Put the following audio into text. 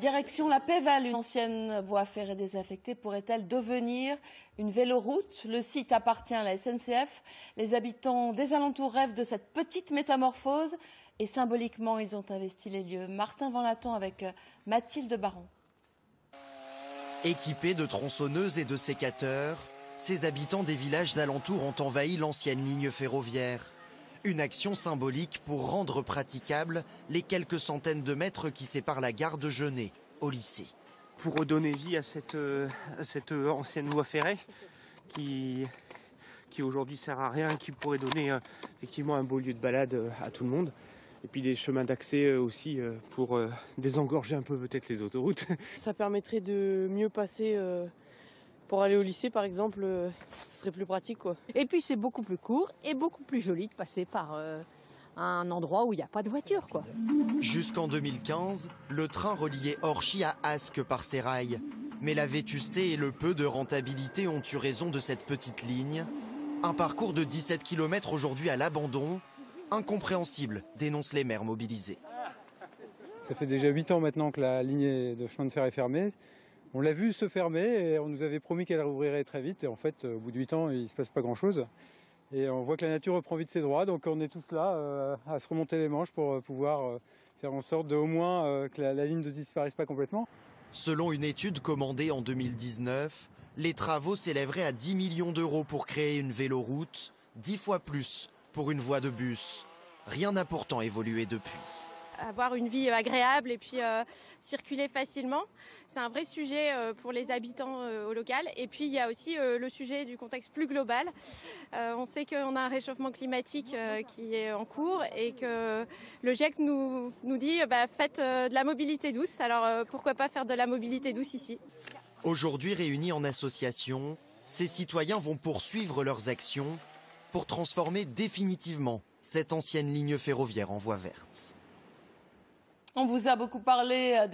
Direction la Pévale, une ancienne voie ferrée désaffectée pourrait-elle devenir une véloroute? Le site appartient à la SNCF. Les habitants des alentours rêvent de cette petite métamorphose et symboliquement, ils ont investi les lieux. Martin Vanlaton avec Mathilde Baron. Équipés de tronçonneuses et de sécateurs, ces habitants des villages d'alentour ont envahi l'ancienne ligne ferroviaire. Une action symbolique pour rendre praticables les quelques centaines de mètres qui séparent la gare de Genêt au lycée. Pour redonner vie à cette ancienne voie ferrée qui aujourd'hui sert à rien, qui pourrait donner effectivement un beau lieu de balade à tout le monde. Et puis des chemins d'accès aussi pour désengorger un peu peut-être les autoroutes. Ça permettrait de mieux passer pour aller au lycée par exemple, ce serait plus pratique quoi. Et puis c'est beaucoup plus court et beaucoup plus joli de passer par un endroit où il n'y a pas de voiture quoi. Jusqu'en 2015, le train reliait Orchy à Ascq par ses rails. Mais la vétusté et le peu de rentabilité ont eu raison de cette petite ligne. Un parcours de 17 km aujourd'hui à l'abandon. Incompréhensible, dénoncent les maires mobilisés. Ça fait déjà 8 ans maintenant que la ligne de chemin de fer est fermée. On l'a vu se fermer et on nous avait promis qu'elle rouvrirait très vite. Et en fait, au bout de 8 ans, il ne se passe pas grand-chose. Et on voit que la nature reprend vite ses droits. Donc on est tous là à se remonter les manches pour pouvoir faire en sorte de au moins que la ligne ne disparaisse pas complètement. Selon une étude commandée en 2019, les travaux s'élèveraient à 10 millions d'euros pour créer une véloroute, 10 fois plus pour une voie de bus. Rien n'a pourtant évolué depuis. Avoir une vie agréable et puis circuler facilement, c'est un vrai sujet pour les habitants au local. Et puis il y a aussi le sujet du contexte plus global. On sait qu'on a un réchauffement climatique qui est en cours et que le GIEC nous dit faites de la mobilité douce. Alors pourquoi pas faire de la mobilité douce ici? Aujourd'hui réunis en association, ces citoyens vont poursuivre leurs actions pour transformer définitivement cette ancienne ligne ferroviaire en voie verte. On vous a beaucoup parlé des